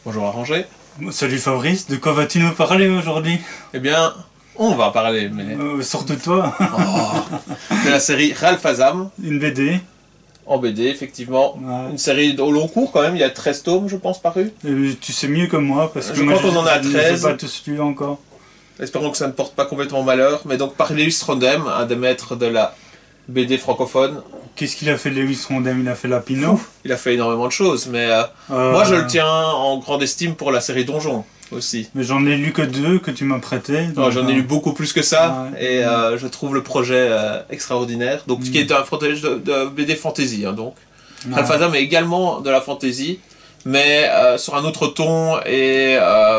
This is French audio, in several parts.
Bonjour Arrangé. Salut Fabrice, de quoi vas-tu nous parler aujourd'hui? Eh bien, on va parler, mais... Surtout toi. de la série Ralph Azam. Une BD. En BD, effectivement. Ouais. Une série au long cours quand même, il y a 13 tomes, je pense, parus. Tu sais mieux que moi, parce que je crois qu'on en a 13. Je ne sais pas tous lu encore. Espérons que ça ne porte pas complètement malheur. Mais donc par Lewis Trondheim, un des maîtres de la BD francophone. Qu'est-ce qu'il a fait Lewis Trondheim? Il a fait Lapino. Il a fait énormément de choses, mais moi je le tiens en grande estime pour la série Donjon aussi. Mais j'en ai lu que 2 que tu m'as prêté. J'en ai lu beaucoup plus que ça, ouais. et je trouve le projet extraordinaire. Donc, ce qui est un projet de BD fantasy, hein, donc. Ralph Azam est également de la fantasy, mais sur un autre ton et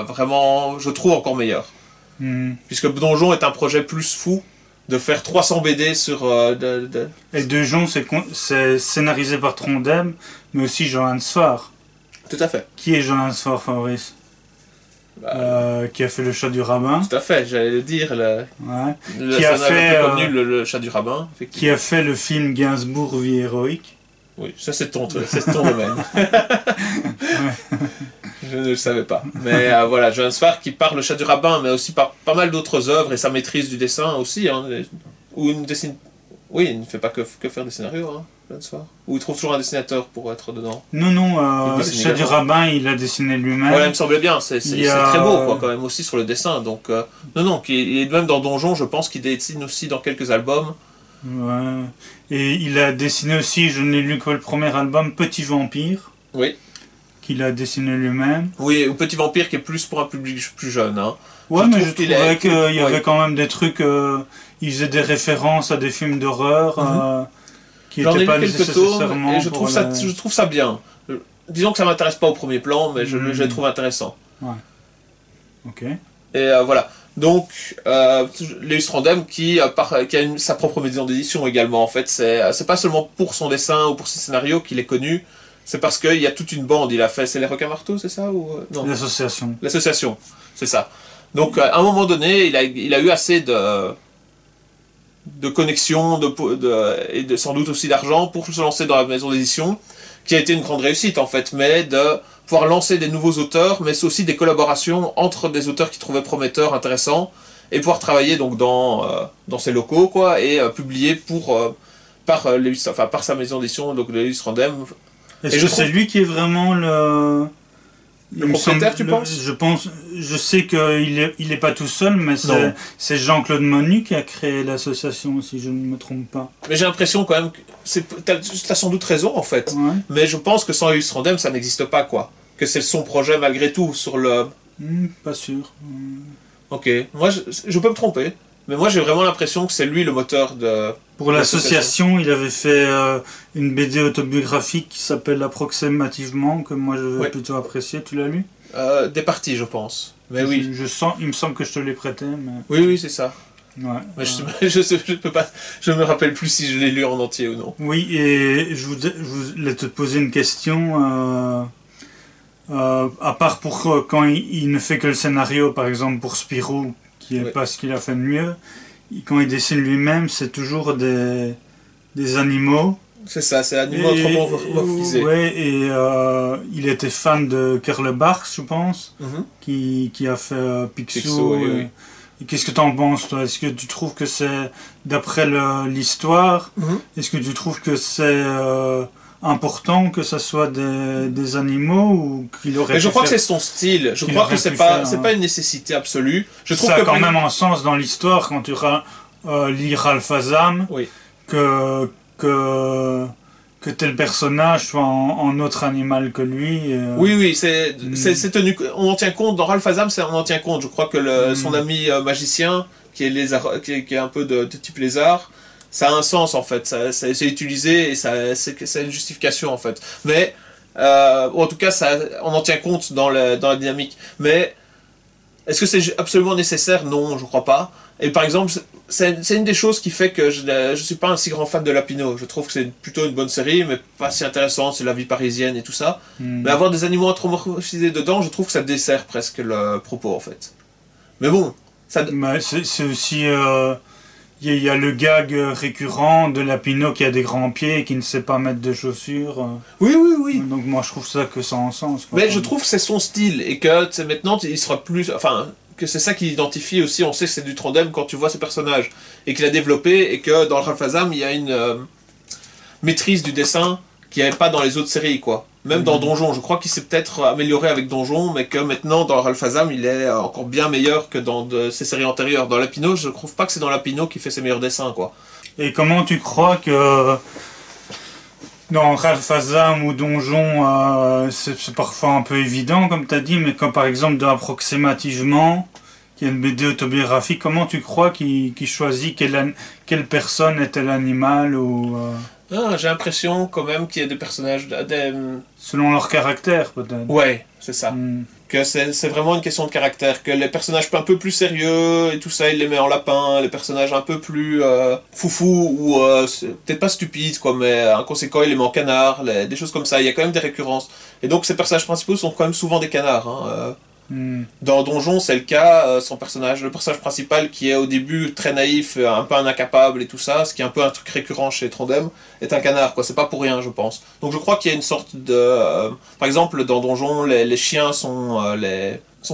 vraiment, je trouve, encore meilleur. Puisque Donjon est un projet plus fou de faire 300 BD sur... Et Donjon, c'est scénarisé par Trondheim, mais aussi Johannes Farr. Tout à fait. Qui est Johannes Farr, Fabrice? Qui a fait Le Chat du Rabbin. Tout à fait, j'allais le dire. Qui a fait connu le Chat du Rabbin. Qui a fait le film Gainsbourg, Vie héroïque. Oui, ça c'est ton domaine. Je ne le savais pas. Mais voilà, Johannes Farr qui parle Le Chat du Rabbin, mais aussi par pas mal d'autres œuvres et sa maîtrise du dessin aussi. Hein, où il dessine... Oui, il ne fait pas que faire des scénarios, hein, Johannes Farr. Où il trouve toujours un dessinateur pour être dedans. Non, Le Chat du Rabbin, il a dessiné lui-même. Voilà, il me semblait bien. C'est très beau, quoi, quand même, aussi sur le dessin. Donc, non, il est même dans Donjon, je pense qu'il dessine aussi dans quelques albums. Ouais. Et il a dessiné aussi, je n'ai lu que le premier album, Petit Vampire. Oui. Qu'il a dessiné lui-même. Oui, ou Petit Vampire qui est plus pour un public plus jeune. Hein. Ouais, mais je trouvais qu'il y avait quand même des trucs... il faisait des références à des films d'horreur qui n'étaient pas nécessairement... Et je trouve ça bien. Disons que ça m'intéresse pas au premier plan, mais je le trouve intéressant. Ouais. Ok. Et voilà. Donc, Lewis Trondheim qui a sa propre maison d'édition également, en fait. C'est pas seulement pour son dessin ou pour ses scénarios qu'il est connu, c'est parce qu'il y a toute une bande. Il a fait... C'est les Requins-Marteaux, c'est ça ou non? L'association. L'association, c'est ça. Donc, à un moment donné, il a eu assez de connexions et sans doute aussi d'argent pour se lancer dans la maison d'édition, qui a été une grande réussite, en fait, mais de pouvoir lancer des nouveaux auteurs, mais c'est aussi des collaborations entre des auteurs qui trouvaient prometteurs, intéressants, et pouvoir travailler donc dans ses locaux, quoi, et publier par sa maison d'édition, donc Lewis Trondheim. Est-ce que c'est lui qui est vraiment le propriétaire, tu penses? Je sais qu'il est pas tout seul, mais c'est Jean-Claude Monu qui a créé l'association, si je ne me trompe pas. Mais j'ai l'impression quand même que t'as sans doute raison, en fait. Ouais. Mais je pense que sans Lewis Trondheim, ça n'existe pas, quoi. Que c'est son projet malgré tout sur le... Pas sûr. Ok, moi je peux me tromper, mais moi j'ai vraiment l'impression que c'est lui le moteur de... Pour l'association, il avait fait une BD autobiographique qui s'appelle Approximativement, que moi je vais plutôt apprécier. Tu l'as lu? Des parties, je pense. Mais oui. Il me semble que je te l'ai prêté. Mais... Oui, c'est ça. Ouais. Mais je peux pas, je me rappelle plus si je l'ai lu en entier ou non. Oui, et je voulais te poser une question. À part pour quand il ne fait que le scénario, par exemple pour Spirou, qui est pas ce qu'il a fait de mieux, quand il dessine lui-même, c'est toujours des animaux. C'est ça, c'est animaux anthropomorphisés. Ouais, et il était fan de Karl Barks, je pense, qui a fait Picsou. Et qu'est-ce que tu en penses, toi? Est-ce que tu trouves que c'est, d'après l'histoire, est-ce que tu trouves que c'est important que ça soit des animaux ou qu'il aurait... Mais je crois que c'est son style. Je crois que c'est pas une nécessité absolue. Je trouve ça a quand même un sens dans l'histoire quand tu lis Ralph Azam, que tel personnage soit en autre animal que lui. Oui, c'est tenu. On en tient compte dans Ralph Azam, on en tient compte. Je crois que son ami magicien, qui est un peu de type lézard, ça a un sens en fait. C'est utilisé et c'est une justification en fait. Mais en tout cas, on en tient compte dans la dynamique. Mais est-ce que c'est absolument nécessaire? Non, je crois pas. Et par exemple, c'est une des choses qui fait que je suis pas un si grand fan de Lapino. Je trouve que c'est plutôt une bonne série, mais pas si intéressante, c'est la vie parisienne et tout ça. Mais avoir des animaux anthropomorphisés dedans, je trouve que ça dessert presque le propos en fait. Mais bon, c'est aussi... il y a le gag récurrent de Lapino qui a des grands pieds et qui ne sait pas mettre de chaussures. Oui, oui, oui. Donc moi je trouve ça que ça a un sens. Quoi. Mais je trouve que c'est son style et que maintenant il sera plus... Enfin, que c'est ça qui l'identifie aussi. On sait que c'est du Trondheim quand tu vois ses personnages. Et qu'il a développé et que dans Ralph Azam, il y a une maîtrise du dessin qui n'y avait pas dans les autres séries, quoi. Même dans Donjon, je crois qu'il s'est peut-être amélioré avec Donjon, mais que maintenant, dans Ralph Azam, il est encore bien meilleur que dans ses séries antérieures. Dans Lapino, je ne trouve pas que c'est dans Lapino qu'il fait ses meilleurs dessins, quoi. Et comment tu crois que dans Ralph Azam ou Donjon, c'est parfois un peu évident, comme tu as dit, mais comme par exemple dans Approximativement, qui est une BD autobiographique, comment tu crois qu'il choisit quelle personne est tel animal ou... J'ai l'impression quand même qu'il y a des personnages... Selon leur caractère, peut-être. Ouais, c'est ça. Que c'est vraiment une question de caractère. Que les personnages un peu plus sérieux et tout ça, il les met en lapin. Les personnages un peu plus foufou ou peut-être pas stupides, quoi, mais inconséquents, il les met en canard. Des choses comme ça. Il y a quand même des récurrences. Et donc ces personnages principaux sont quand même souvent des canards. Hein, Dans Donjon, c'est le cas, le personnage principal qui est au début très naïf, un peu un incapable et tout ça, ce qui est un peu un truc récurrent chez Trondheim, est un canard, quoi. C'est pas pour rien, je pense. Donc je crois qu'il y a une sorte de... par exemple, dans Donjon, les chiens sont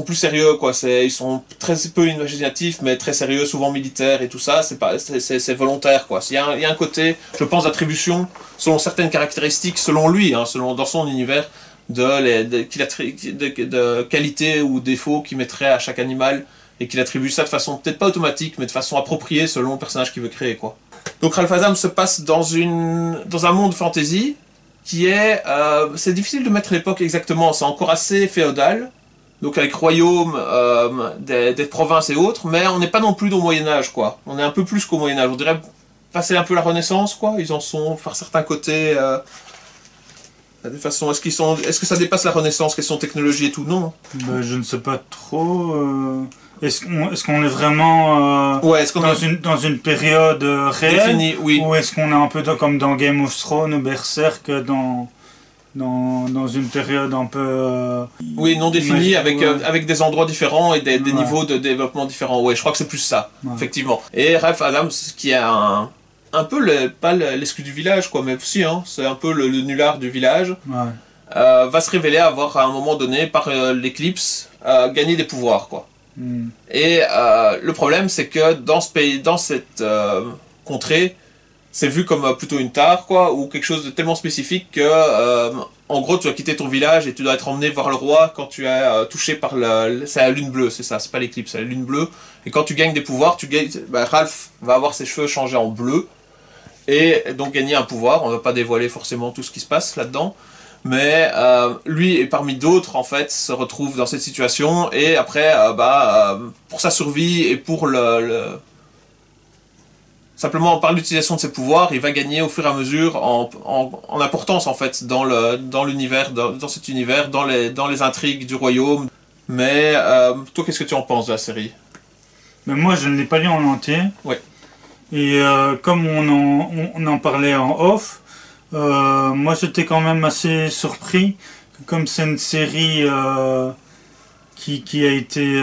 plus sérieux, quoi. Ils sont très peu imaginatifs, mais très sérieux, souvent militaires et tout ça. C'est volontaire, quoi. Il y a un côté, je pense, d'attribution selon certaines caractéristiques, selon lui, hein, dans son univers, de qualité ou défaut qu'il mettrait à chaque animal et qu'il attribue ça de façon peut-être pas automatique mais de façon appropriée selon le personnage qu'il veut créer, quoi. Donc Ralph Azam se passe dans un monde fantasy qui est c'est difficile de mettre l'époque exactement, c'est encore assez féodal, donc avec royaume, des provinces et autres, mais on n'est pas non plus au Moyen-Âge, quoi. On est un peu plus qu'au Moyen-Âge, on dirait passer un peu la Renaissance, quoi. Ils en sont par certains côtés de façon, est-ce que ça dépasse la Renaissance, question technologie et tout? Non. Ben, je ne sais pas trop. Est-ce qu'on est vraiment dans une période réelle définie, oui. Ou est-ce qu'on est un peu comme dans Game of Thrones ou Berserk dans une période un peu... oui, non définie, avec des endroits différents et des niveaux de développement différents. Ouais, je crois que c'est plus ça, effectivement. Et Ralph Adams, qui est un peu pas l'exclu du village, quoi, mais aussi, hein, c'est un peu le nulard du village, va se révéler avoir, à un moment donné, par l'éclipse, gagné des pouvoirs, quoi. Et le problème, c'est que dans ce pays, dans cette contrée, c'est vu comme plutôt une tare, quoi, ou quelque chose de tellement spécifique que, en gros, tu dois quitter ton village et tu dois être emmené voir le roi quand tu es touché par c'est la lune bleue, c'est ça, c'est pas l'éclipse, c'est la lune bleue. Et quand tu gagnes des pouvoirs, Ralph va avoir ses cheveux changés en bleu, et donc gagner un pouvoir. On ne va pas dévoiler forcément tout ce qui se passe là-dedans, mais lui et parmi d'autres, en fait, se retrouve dans cette situation, et après, pour sa survie et pour simplement par l'utilisation de ses pouvoirs, il va gagner au fur et à mesure en importance, en fait, dans l'univers, dans cet univers, dans les intrigues du royaume. Mais toi, qu'est-ce que tu en penses de la série? Mais moi, je ne l'ai pas lu en entier. Ouais. Et comme on en parlait en off, moi j'étais quand même assez surpris, comme c'est une série qui a été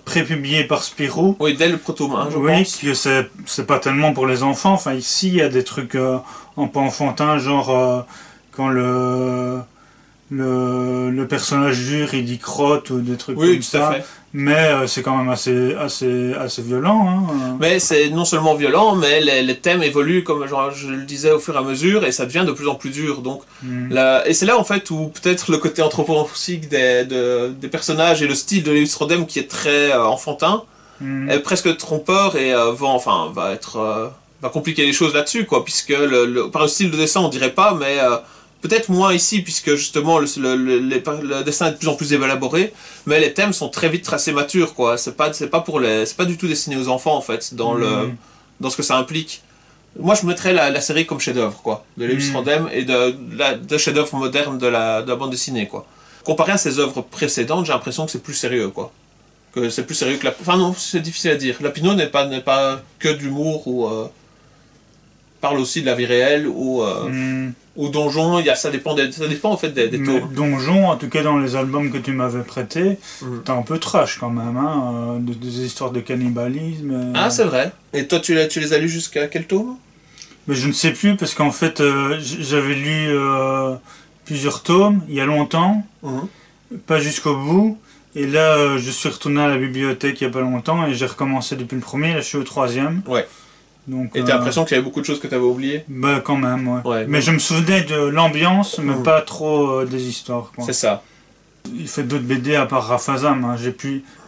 prépubliée par Spirou. Oui, dès le proto, hein, je pense. Oui, que c'est pas tellement pour les enfants. Enfin, ici, il y a des trucs un peu enfantins, genre quand le personnage jure, il dit crotte ou des trucs comme ça. Fait. Mais c'est quand même assez violent. Hein. Mais c'est non seulement violent, mais les thèmes évoluent, comme je le disais, au fur et à mesure, et ça devient de plus en plus dur. Donc, et c'est là, en fait, où peut-être le côté anthropomorphique des personnages et le style de Lewis Rodem, qui est très enfantin, est presque trompeur et va compliquer les choses là-dessus, quoi, puisque par le style de dessin, on dirait pas, mais... peut-être moins ici, puisque justement le dessin est de plus en plus élaboré, mais les thèmes sont très vite tracés matures, quoi. C'est pas du tout destiné aux enfants, en fait, dans ce que ça implique. Moi, je mettrais la série comme chef-d'œuvre, quoi, de Lewis Rodem et de chef-d'œuvre moderne de la bande dessinée, quoi. Comparé à ses œuvres précédentes, j'ai l'impression que c'est plus sérieux, quoi. Que c'est plus sérieux que Enfin non, c'est difficile à dire. Lapino n'est pas que d'humour ou parle aussi de la vie réelle ou. Ou Donjon, ça dépend en fait des tomes. Donjon, en tout cas dans les albums que tu m'avais prêtés, t'es un peu trash quand même, hein, des histoires de cannibalisme. Ah, c'est vrai. Et toi, tu les as lus jusqu'à quel tome? Mais je ne sais plus, parce qu'en fait, j'avais lu plusieurs tomes il y a longtemps, pas jusqu'au bout. Et là, je suis retourné à la bibliothèque il n'y a pas longtemps et j'ai recommencé depuis le premier. Là, je suis au 3e. Ouais. Donc, et t'as l'impression qu'il y avait beaucoup de choses que t'avais oubliées? Bah, quand même, ouais. Mais je me souvenais de l'ambiance, mais pas trop des histoires. C'est ça. Il fait d'autres BD à part Rafazam. Hein.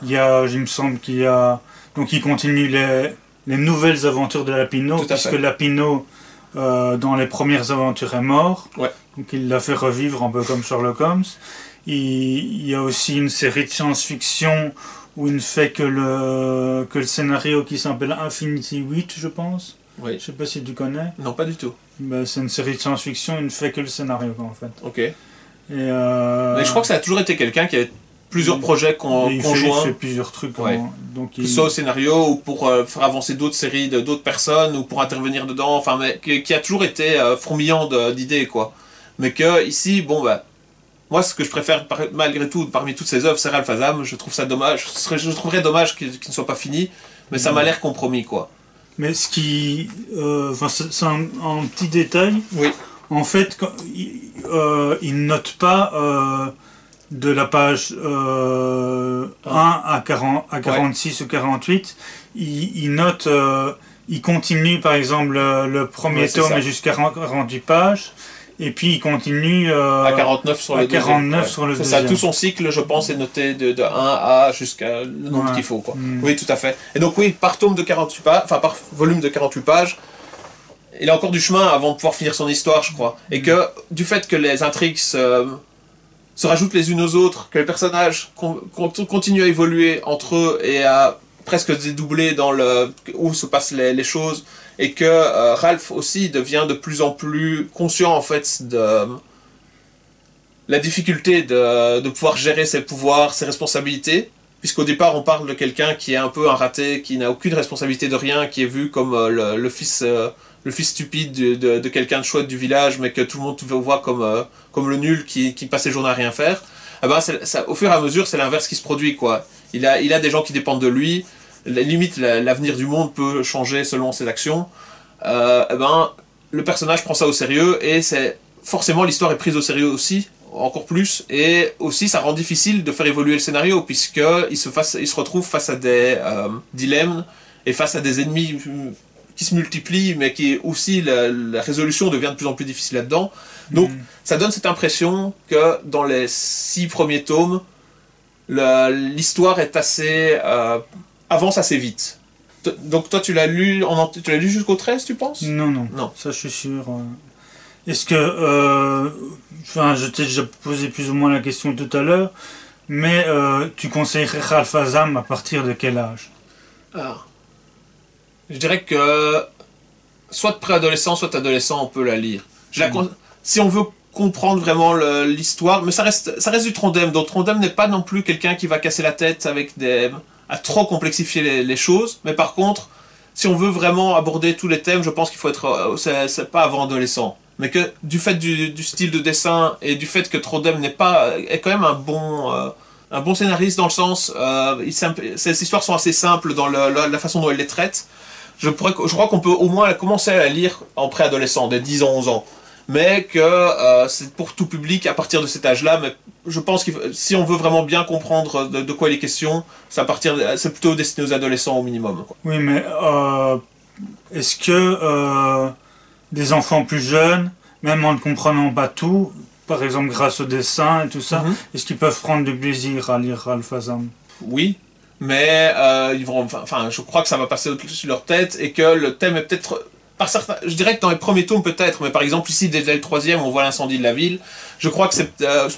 Il me semble qu'il y a. Donc, il continue les nouvelles aventures de Lapino, puisque Lapino, dans les premières aventures, est mort. Ouais. Donc, il l'a fait revivre un peu comme Sherlock Holmes. Il y a aussi une série de science-fiction où il ne fait que le scénario qui s'appelle Infinity 8, je pense. Oui. Je sais pas si tu connais. Non, pas du tout. Ben, c'est une série de science-fiction, il ne fait que le scénario en fait. Ok. Mais je crois que ça a toujours été quelqu'un qui avait plusieurs projets conjoints. Il fait plusieurs trucs. Ouais. Donc que ce soit au scénario ou pour faire avancer d'autres séries d'autres personnes ou pour intervenir dedans. Enfin, mais qui a toujours été fourmillant d'idées, quoi. Mais que ici, bon, bah. Moi, ce que je préfère, malgré tout, parmi toutes ces œuvres, c'est Ralph Azam. Je trouve ça dommage. Je trouverais dommage qu'il ne soit pas fini, mais ça m'a l'air compromis, quoi. Mais ce qui... c'est un petit détail. Oui. En fait, il note pas de la page 1 à 46 ou 48. Il note... il continue, par exemple, le premier tome est jusqu'à 48 pages. Et puis il continue à 49 sur le deuxième. Sur le c'est deuxième. Ça, tout son cycle, je pense, est noté de 1 à jusqu'à le nombre qu'il faut, quoi. Oui, tout à fait. Et donc oui, par tome de 48 pages, enfin par volume de 48 pages, il a encore du chemin avant de pouvoir finir son histoire, je crois. Et que du fait que les intrigues se rajoutent les unes aux autres, que les personnages continuent à évoluer entre eux et à presque se dédoubler dans où se passent les choses, et que Ralph aussi devient de plus en plus conscient en fait de la difficulté de pouvoir gérer ses pouvoirs, ses responsabilités, puisqu'au départ on parle de quelqu'un qui est un peu un raté, qui n'a aucune responsabilité de rien, qui est vu comme le fils stupide de quelqu'un de chouette du village, mais que tout le monde voit comme le nul qui passe ses journées à rien faire. Eh ben, au fur et à mesure, c'est l'inverse qui se produit, quoi. Il a des gens qui dépendent de lui. Limite, l'avenir du monde peut changer selon ses actions. Le personnage prend ça au sérieux et forcément l'histoire est prise au sérieux aussi, encore plus, et aussi ça rend difficile de faire évoluer le scénario puisqu'il se retrouve face à des dilemmes et face à des ennemis qui se multiplient, mais qui aussi la résolution devient de plus en plus difficile là-dedans. Donc ça donne cette impression que dans les 6 premiers tomes, l'histoire est avance assez vite. Donc toi tu l'as lu jusqu'au 13, tu penses? Non, ça je suis sûr. Est-ce que... je t'ai déjà posé plus ou moins la question tout à l'heure, mais tu conseillerais Ralph Azam à partir de quel âge? Je dirais que soit préadolescent, soit adolescent, on peut la lire. Si on veut comprendre vraiment l'histoire, mais ça reste du Trondheim, donc Trondheim n'est pas non plus quelqu'un qui va casser la tête avec à trop complexifier les choses, mais par contre, si on veut vraiment aborder tous les thèmes, je pense qu'il faut être... c'est pas avant adolescent. Mais que du fait du style de dessin et du fait que Trondheim est quand même un bon scénariste dans le sens... ces histoires sont assez simples dans la façon dont elle les traite. Je crois qu'on peut au moins commencer à la lire en préadolescent, dès 10 ans, 11 ans. Mais que c'est pour tout public à partir de cet âge-là. Mais je pense que si on veut vraiment bien comprendre de quoi il est question, c'est plutôt destiné aux adolescents au minimum, quoi. Oui, mais est-ce que des enfants plus jeunes, même en ne comprenant pas tout, par exemple grâce au dessin et tout ça, est-ce qu'ils peuvent prendre du plaisir à lire Ralph Azam? Oui, mais je crois que ça va passer au-dessus de leur tête et que le thème est peut-être... je dirais que dans les premiers tomes peut-être, mais par exemple ici dès le 3e on voit l'incendie de la ville. Je crois que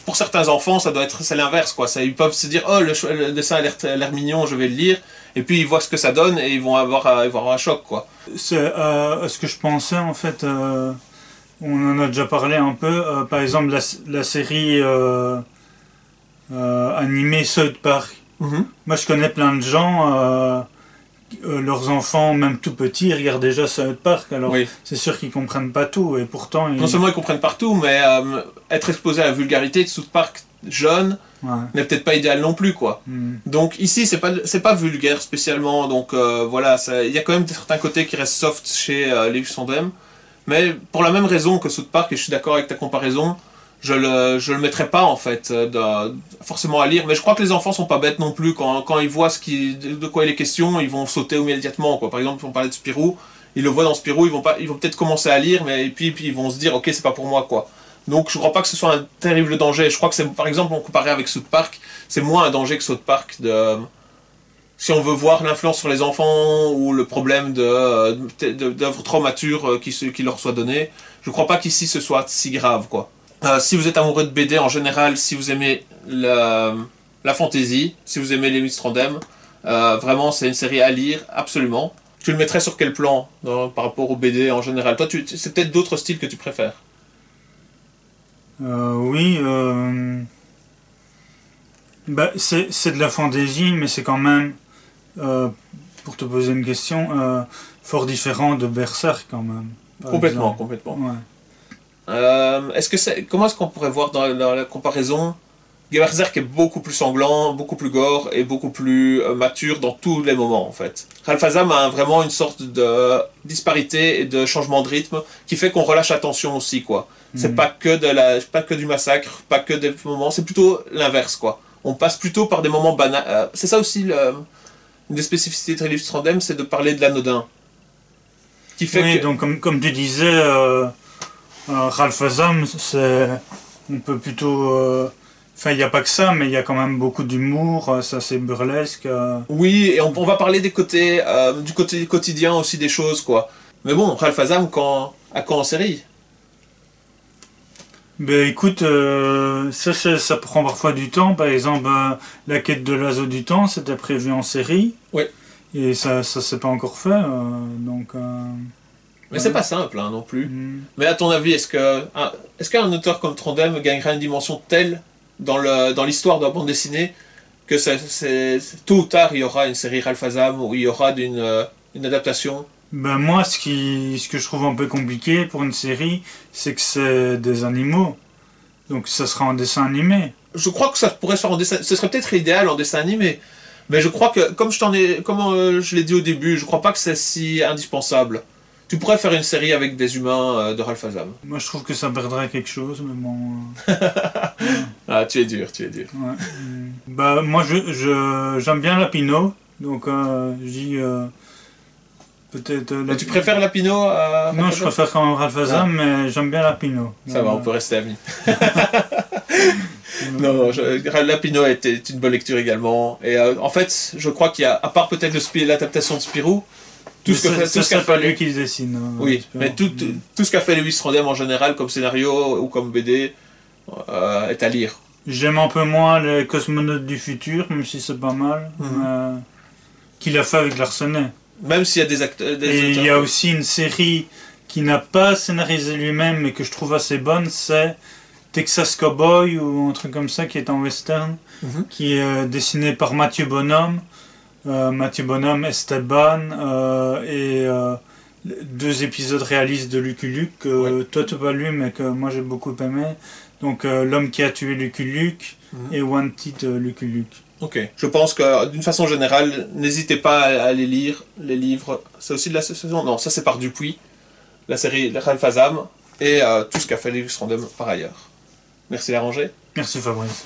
pour certains enfants c'est l'inverse, quoi. Ils peuvent se dire oh le dessin a l'air mignon, je vais le lire, et puis ils voient ce que ça donne et ils vont avoir un choc, quoi. C'est ce que je pensais en fait. On en a déjà parlé un peu. Par exemple la série animée South Park. Moi je connais plein de gens leurs enfants, même tout petits, regardent déjà South Park, alors Oui. c'est sûr qu'ils comprennent pas tout, et pourtant... Non seulement ils comprennent partout, mais être exposé à la vulgarité de South Park jeune n'est peut-être pas idéal non plus, quoi. Donc ici, c'est pas vulgaire spécialement, donc voilà, il y a quand même certains côtés qui restent soft chez Leaves Sondheim, mais pour la même raison que South Park, et je suis d'accord avec ta comparaison, je le mettrais pas en fait forcément à lire, mais je crois que les enfants sont pas bêtes non plus, quand ils voient de quoi il est question, ils vont sauter immédiatement, quoi. Par exemple, on parlait de Spirou, ils le voient dans Spirou, ils vont peut-être commencer à lire, mais puis ils vont se dire ok, c'est pas pour moi, quoi. Donc je crois pas que ce soit un terrible danger. Je crois que c'est, par exemple, on comparait avec South Park, c'est moins un danger que South Park si on veut voir l'influence sur les enfants ou le problème d'œuvres trop matures qui leur soit donné. Je crois pas qu'ici ce soit si grave, quoi. Si vous êtes amoureux de BD en général, si vous aimez la fantasy, si vous aimez les Strandem, vraiment c'est une série à lire, absolument. Tu le mettrais sur quel plan par rapport aux BD en général? Toi, c'est peut-être d'autres styles que tu préfères. Oui, bah, c'est de la fantaisie, mais c'est quand même, pour te poser une question, fort différent de Berserk quand même. Complètement, complètement. Ouais. Comment est-ce qu'on pourrait voir dans la comparaison? Berserk est beaucoup plus sanglant, beaucoup plus gore et beaucoup plus mature dans tous les moments en fait. Ralphazam a vraiment une sorte de disparité et de changement de rythme qui fait qu'on relâche attention aussi, quoi. C'est pas que du massacre, pas que des moments, c'est plutôt l'inverse, quoi. On passe plutôt par des moments banals. C'est ça aussi une des spécificités de Leaves Strandem, c'est de parler de l'anodin. Qui fait oui, donc comme tu disais, Ralphazam, on peut plutôt... Enfin, il n'y a pas que ça, mais il y a quand même beaucoup d'humour, ça c'est burlesque. Oui, et on va parler du côté quotidien aussi des choses, quoi. Mais bon, Ralphazam, à quand en série? Ben écoute, ça prend parfois du temps. Par exemple, la quête de l'oiseau du temps, c'était prévu en série. Oui. Et ça s'est pas encore fait, donc... Mais c'est pas simple, hein, non plus. Mais à ton avis, est-ce qu'un auteur comme Trondheim gagnerait une dimension telle dans l'histoire de la bande dessinée que tôt ou tard il y aura une série Ralphazam où il y aura une adaptation? Ben moi, ce que je trouve un peu compliqué pour une série, c'est que c'est des animaux. Donc ça sera en dessin animé. Je crois que ça pourrait se faire en dessin... Ce serait peut-être idéal en dessin animé. Mais je crois que, comme je l'ai dit au début, je crois pas que c'est si indispensable. Tu pourrais faire une série avec des humains de Ralphazam. Moi je trouve que ça perdrait quelque chose, mais bon... Ah, tu es dur. Ouais. Bah moi j'aime bien Lapino, donc je dis... peut-être... Mais tu préfères Lapino à... Non, je préfère quand même Ralphazam, mais j'aime bien Lapino. Ça va, on peut rester amis. Non, Lapino était une bonne lecture également. Et en fait, je crois qu'il y a, à part peut-être l'adaptation de Spirou, tout ce qu'a fait lui qui dessine. Oui, mais tout ce qu'a fait Leaves Strandem en général, comme scénario ou comme BD, est à lire. J'aime un peu moins les Cosmonautes du futur, même si c'est pas mal, qu'il a fait avec Larsenet. Même s'il y a des acteurs... Et il y a aussi une série qui n'a pas scénarisé lui-même, mais que je trouve assez bonne, c'est Texas Cowboy, ou un truc comme ça, qui est en western, qui est dessiné par Mathieu Bonhomme. Mathieu Bonhomme, Esteban, et 2 épisodes réalistes de Lucky Luke, que toi tu n'as pas lu, mais que moi j'ai beaucoup aimé. Donc L'homme qui a tué Lucky Luke et Wanted Lucky Luke. Ok. Je pense que d'une façon générale, n'hésitez pas à aller lire les livres. C'est aussi de la saison. Non, ça c'est par Dupuis, la série Ralphazam, et tout ce qu'a fait Leaves Strandem par ailleurs. Merci Lérangé. Merci Fabrice.